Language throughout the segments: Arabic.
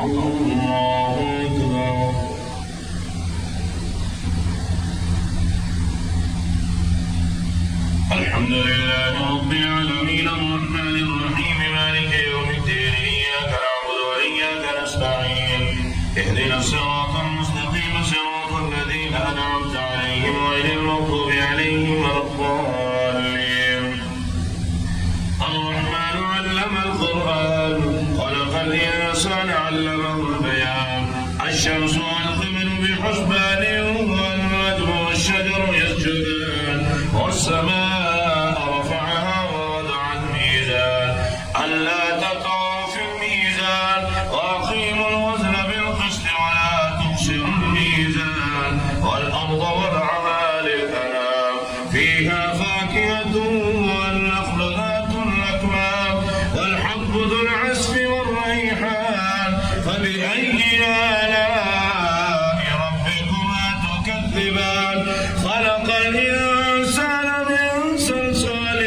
الله أكبر. الحمد لله رب العالمين الرحمن الرحيم مالك يوم الدين إياك نعبد وإياك نستعين اهدنا الصراط المستقيم صراط الذين أنعمت عليهم غير المغضوب عليهم ولا الضالين. الرحمن علم القرآن خلق الإنسان علمه البيان الشمس والقمر بحسبان والنجم والشجر يسجدان والسماء رفعها ووضع الميزان ألا تطغوا في الميزان وأقيموا الوزن بالقسط ولا تخسروا الميزان والأرض وضعها للأنام فيها فاكهة والنخل ذات الأكمام والحب ذو العصف والريحان فبأي آلاء ربكما تكذبان خلق الإنسان من صلصال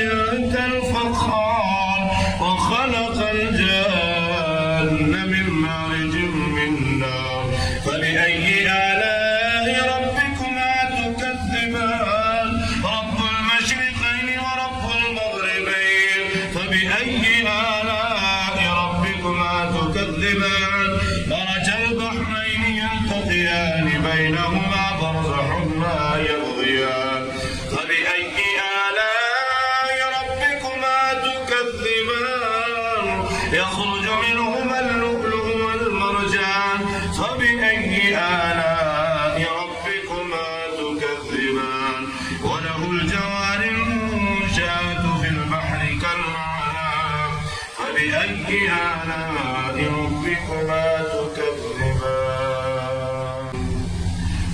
كالفخار وخلق الجن من مارج من نار فبأي آلاء ربكما تكذبان رب المشرقين ورب المغربين فبأي آلاء ربكما تكذبان مرج البحرين يلتقيان بينهما برزخ لا يبغيان فبأي آلاء ربكما تكذبان يخرج منهما اللؤلؤ والمرجان فبأي آلاء ربكما تكذبان وله الجوار المنشآت في البحر كالأعلام فبأي آلاء ربكما تكذبان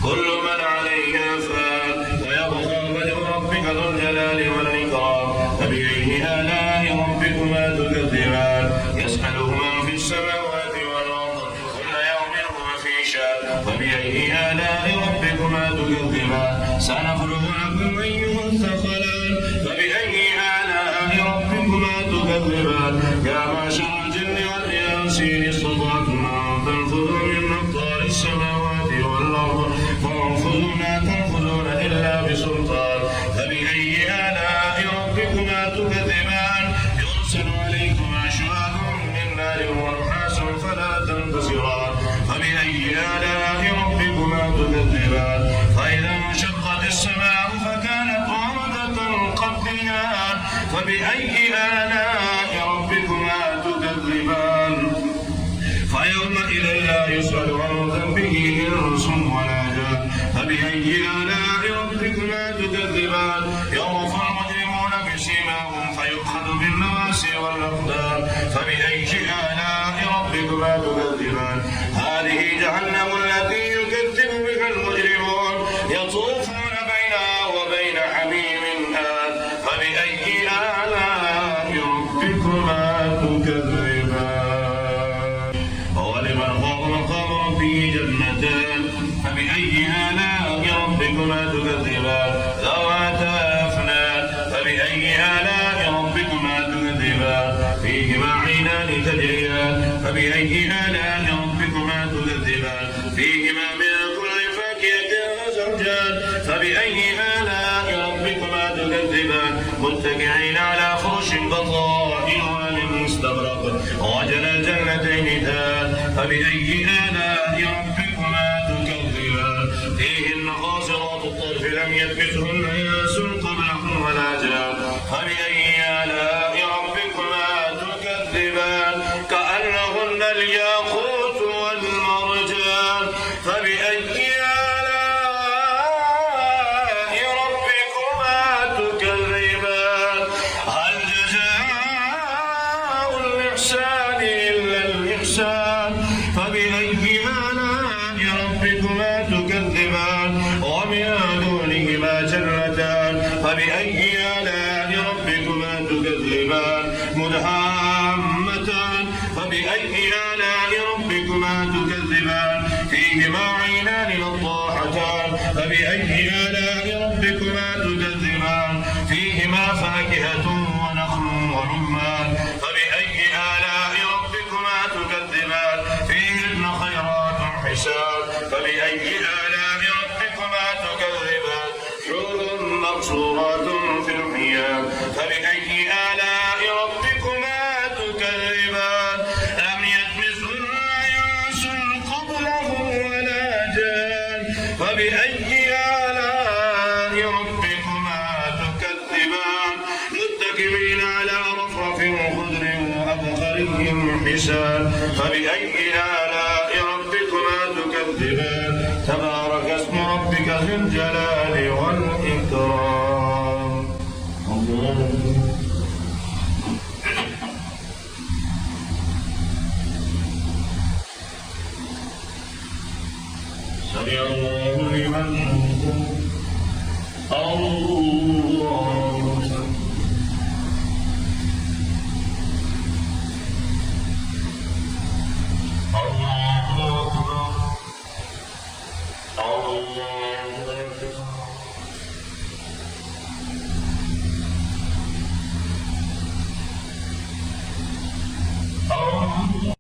كل من عليها فان ويبقى وجه ربك ذو الجلال والإكرام فبأي آلاء ربكما تكذبان يسأله من في السماوات والأرض كل يوم هو في شأن فبأي آلاء ربكما تكذبان سنفرغ لكم أيها الثقلان فبأي آلاء ربكما تكذبان يا معشر الجن والإنس إن استطعتم أن تنفذوا من أقطار السماوات والأرض فانفذوا ما تنفذون إلا بسلطان فبأي آلاء ربكما تكذبان يرسل عليكما شواظ من نار ونحاس فلا تنتصران فبأي آلاء ربكما تكذبان فإذا انشقت السماء فكانت وردة كالدهان فبأي آلاء ربكما تكذبان فيومئذ لا يسأل عن ذنبه إنس ولا جان فبأي آلاء ربكما تكذبان يرفع المجرمون بسيماهم فيؤخذ بالنواسي والأقدام فبأي آلاء ربكما تكذبان هذه جهنم التي يكذب بها المجرمون يطوفون بينها وبين حميم آن فبأي آلاء ربكما تكذبان ولمن خاف مقام ربه جنتان فبأي آلاء ربكما تكذبان ذواتا أفنان فبأي آلاء ربكما تكذبان فيهما عينان تجريان فبأي آلاء ربكما تكذبان فيهما من كل فاكهة زوجان فبأي آلاء ربكما تكذبان متكئين على فرش بطائنها من استبرق وجنى الجنتين دان فبأي آلاء ربكما تكذبان فيهن قاصرات الطرف لم يلبثهن إنس قبلهم ولا جان فبأي آلاء ربكما تكذبان كأنهن الياقوت والمرجان فبأي آلاء ربكما تكذبان هل جزاء الإحسان إلا الإحسان فبأي آلاء ربكما تكذبان ومن دونهما جنتان فبأي آلاء ربكما تكذبان مدهامتان فبأي آلاء ربكما تكذبان فيهما عينان نضاحتان فبأي آلاء ربكما تكذبان فيهما فاكهة ونخل ورمان فبأي آلاء ربكما تكذبان فيهن عليهم حساب فبأي